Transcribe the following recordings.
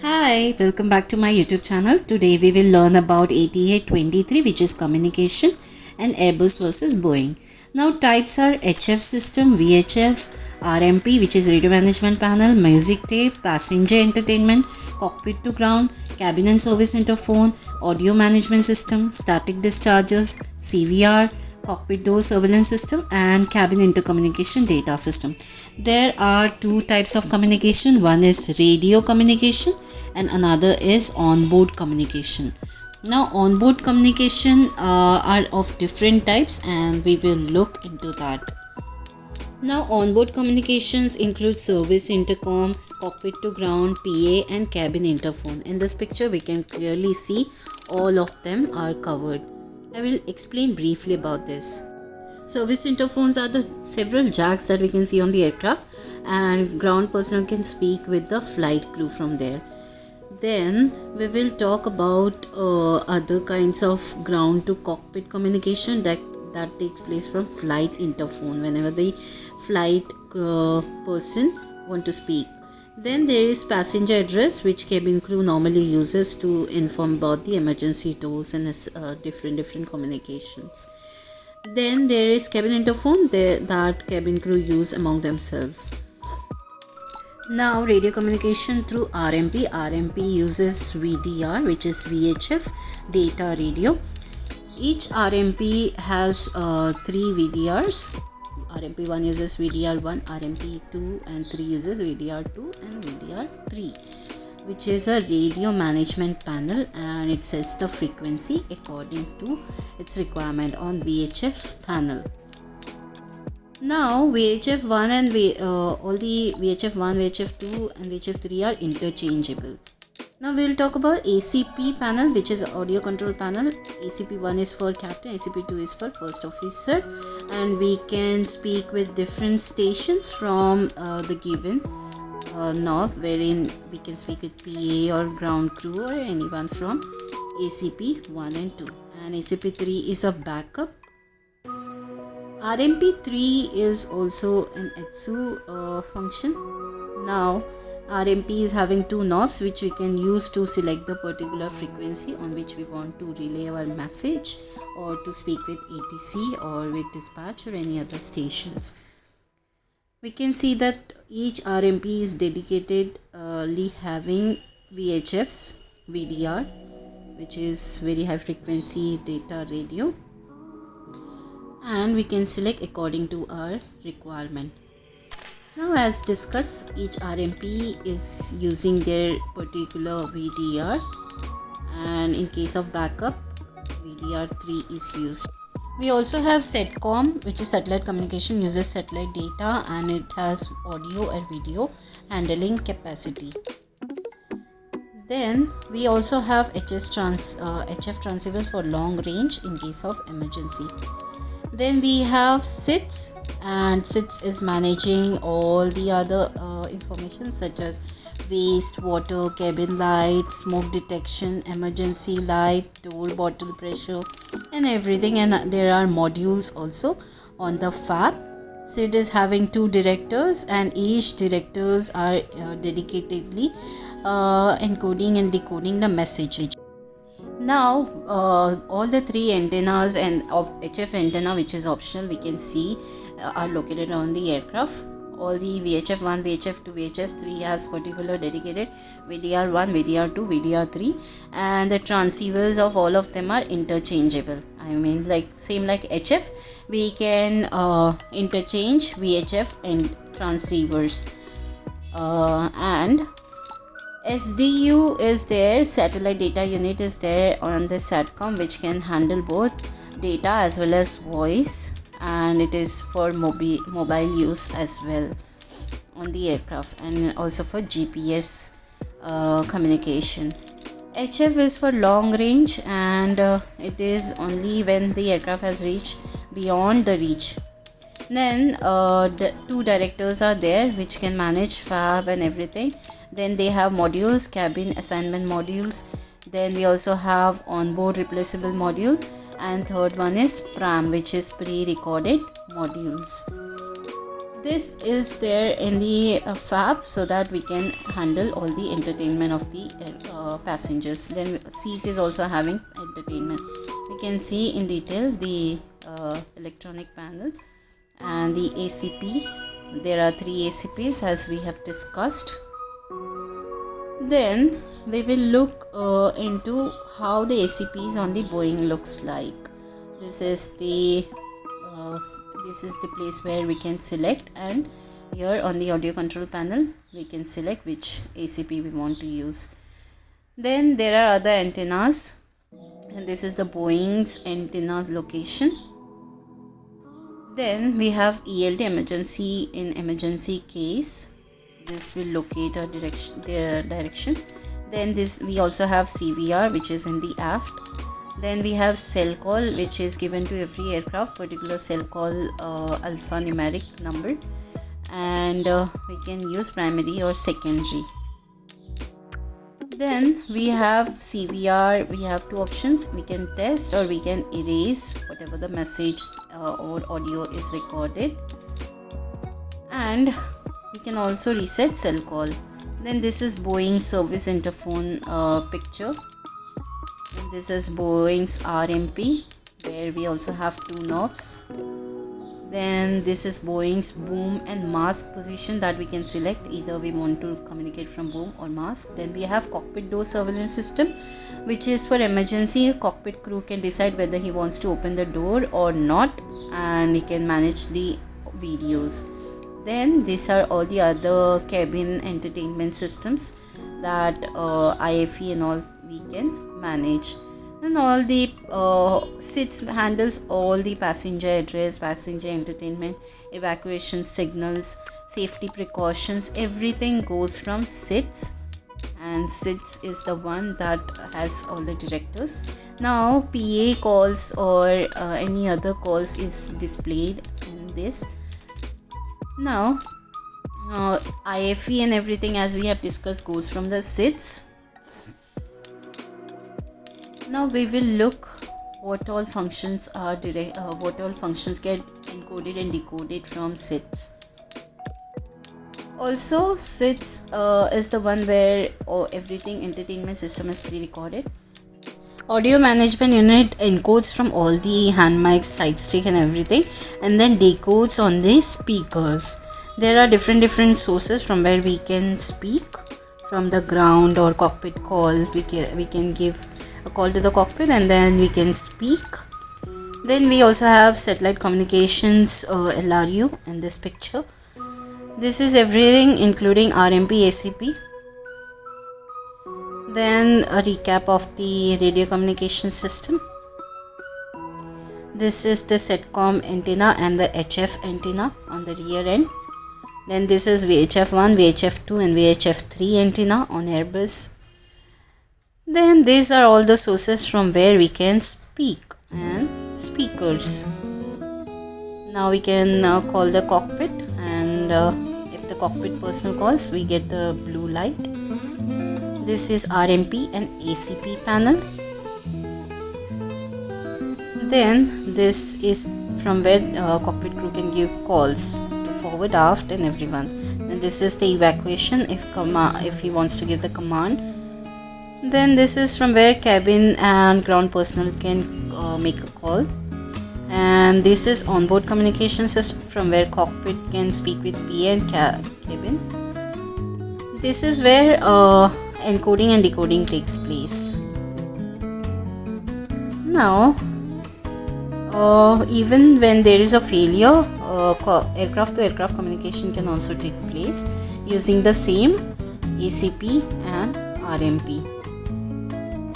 Hi, welcome back to my YouTube channel. Today we will learn about 8823, which is communication, and Airbus versus Boeing. Now types are HF system, VHF, RMP, which is radio management panel, music tape, passenger entertainment, cockpit to ground, cabin and service interphone, audio management system, static dischargers, CVR, cockpit door surveillance system, and cabin intercommunication data system. There are two types of communication. One is radio communication and another is onboard communication. Now onboard communication are of different types and we will look into that. Now onboard communications include service intercom, cockpit to ground, PA and cabin interphone. In this picture we can clearly see all of them are covered. I will explain briefly about this. Service interphones are the several jacks that we can see on the aircraft, and ground personnel can speak with the flight crew from there. Then we will talk about other kinds of ground to cockpit communication that takes place from flight interphone whenever the flight person want to speak. Then there is passenger address, which cabin crew normally uses to inform about the emergency doors and different communications. Then there is cabin interphone that cabin crew use among themselves. Now radio communication through RMP. RMP uses VDR, which is VHF data radio. Each RMP has 3 VDRs. RMP1 uses VDR1, RMP2 and 3 uses VDR2 and VDR3, which is a radio management panel, and it sets the frequency according to its requirement on VHF panel. Now VHF1 and all the VHF1, VHF2 and VHF3 are interchangeable. Now we will talk about ACP panel, which is audio control panel. ACP1 is for captain, ACP2 is for first officer, and we can speak with different stations from the given knob, wherein we can speak with PA or ground crew or anyone from ACP1 and 2, and ACP3 is a backup. RMP3 is also an ETSU function. Now RMP is having 2 knobs which we can use to select the particular frequency on which we want to relay our message or to speak with ATC or with dispatch or any other stations. We can see that each RMP is dedicatedly having VHFs, VDR, which is very high frequency data radio, and we can select according to our requirement. Now as discussed, each RMP is using their particular VDR, and in case of backup, VDR3 is used. We also have SATCOM, which is satellite communication, uses satellite data and it has audio and video handling capacity. Then we also have HF transceivers for long range in case of emergency. Then we have SITS, and SITS is managing all the other information such as waste, water, cabin light, smoke detection, emergency light, door bottle pressure and everything, and there are modules also on the FAB. SID is having 2 directors, and each directors are dedicatedly encoding and decoding the message. Now all the 3 antennas and HF antenna, which is optional, we can see are located on the aircraft. All the VHF1, VHF2, VHF3 has particular dedicated VDR1, VDR2, VDR3, and the transceivers of all of them are interchangeable. I mean, like same like HF, we can interchange VHF and transceivers, and SDU is there, satellite data unit is there on the SATCOM, which can handle both data as well as voice, and it is for mobile use as well on the aircraft, and also for GPS communication. HF is for long range, and it is only when the aircraft has reached beyond the reach. Then the 2 directors are there which can manage FAB and everything. Then they have modules, cabin assignment modules. Then we also have onboard replaceable module, and third one is PRAM, which is pre-recorded modules. This is there in the fab so that we can handle all the entertainment of the passengers. Then seat is also having entertainment. We can see in detail the electronic panel and the ACP. There are 3 ACPs as we have discussed. Then we will look into how the ACPs on the Boeing looks like. This is the place where we can select, and here on the audio control panel we can select which ACP we want to use. Then there are other antennas, and this is the Boeing's antennas location. Then we have ELD, emergency in emergency case. This will locate our direction. Then we also have CVR, which is in the aft. Then we have cell call, which is given to every aircraft, particular cell call alphanumeric number, and we can use primary or secondary. Then we have CVR. We have 2 options. We can test or we can erase whatever the message or audio is recorded, and we can also reset cell call. Then this is Boeing service interphone picture. And this is Boeing's RMP, where we also have 2 knobs. Then this is Boeing's boom and mask position that we can select, either we want to communicate from boom or mask. Then we have cockpit door surveillance system, which is for emergency. Cockpit crew can decide whether he wants to open the door or not, and he can manage the videos. Then these are all the other cabin entertainment systems that IFE and all we can manage. And all the SITS handles all the passenger address, passenger entertainment, evacuation signals, safety precautions. Everything goes from SITS, and SITS is the one that has all the directors. Now PA calls or any other calls is displayed in this. Now IFE and everything, as we have discussed, goes from the SITS. Now we will look what all functions are what all functions get encoded and decoded from SITS. Also, SITS is the one where everything entertainment system is pre-recorded. Audio management unit encodes from all the hand mics, side stick and everything, and then decodes on the speakers. There are different sources from where we can speak. From the ground or cockpit call, we can give a call to the cockpit and then we can speak. Then we also have satellite communications LRU in this picture. This is everything including RMP, ACP. Then a recap of the radio communication system. This is the SATCOM antenna and the HF antenna on the rear end. Then this is VHF1, VHF2 and VHF3 antenna on Airbus. Then these are all the sources from where we can speak and speakers. Now we can call the cockpit, and if the cockpit personnel calls, we get the blue light. This is RMP and ACP panel. Then this is from where cockpit crew can give calls to forward, aft and everyone. Then this is the evacuation if he wants to give the command. Then this is from where cabin and ground personnel can make a call. And this is onboard communication system from where cockpit can speak with PA and cabin. This is where encoding and decoding takes place. Now even when there is a failure, aircraft to aircraft communication can also take place using the same ACP and RMP.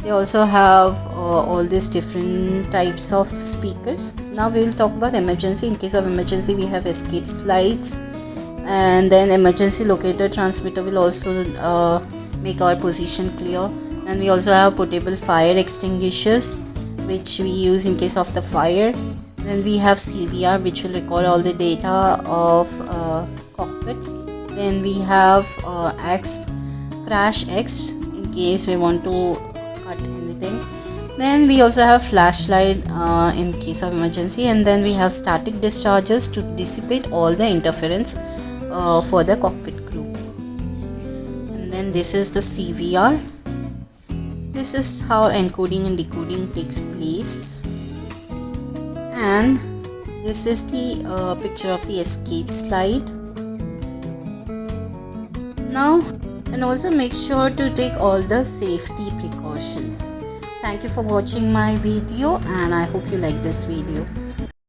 They also have all these different types of speakers. Now we will talk about emergency. In case of emergency, we have escape slides, and then emergency locator transmitter will also make our position clear. And we also have portable fire extinguishers, which we use in case of the fire. Then we have CVR, which will record all the data of cockpit. Then we have crash X in case we want to cut anything. Then we also have flashlight in case of emergency, and then we have static discharges to dissipate all the interference for the cockpit crew. And then this is the CVR. This is how encoding and decoding takes place. And this is the picture of the escape slide. Now, and also make sure to take all the safety precautions. Thank you for watching my video, and I hope you like this video.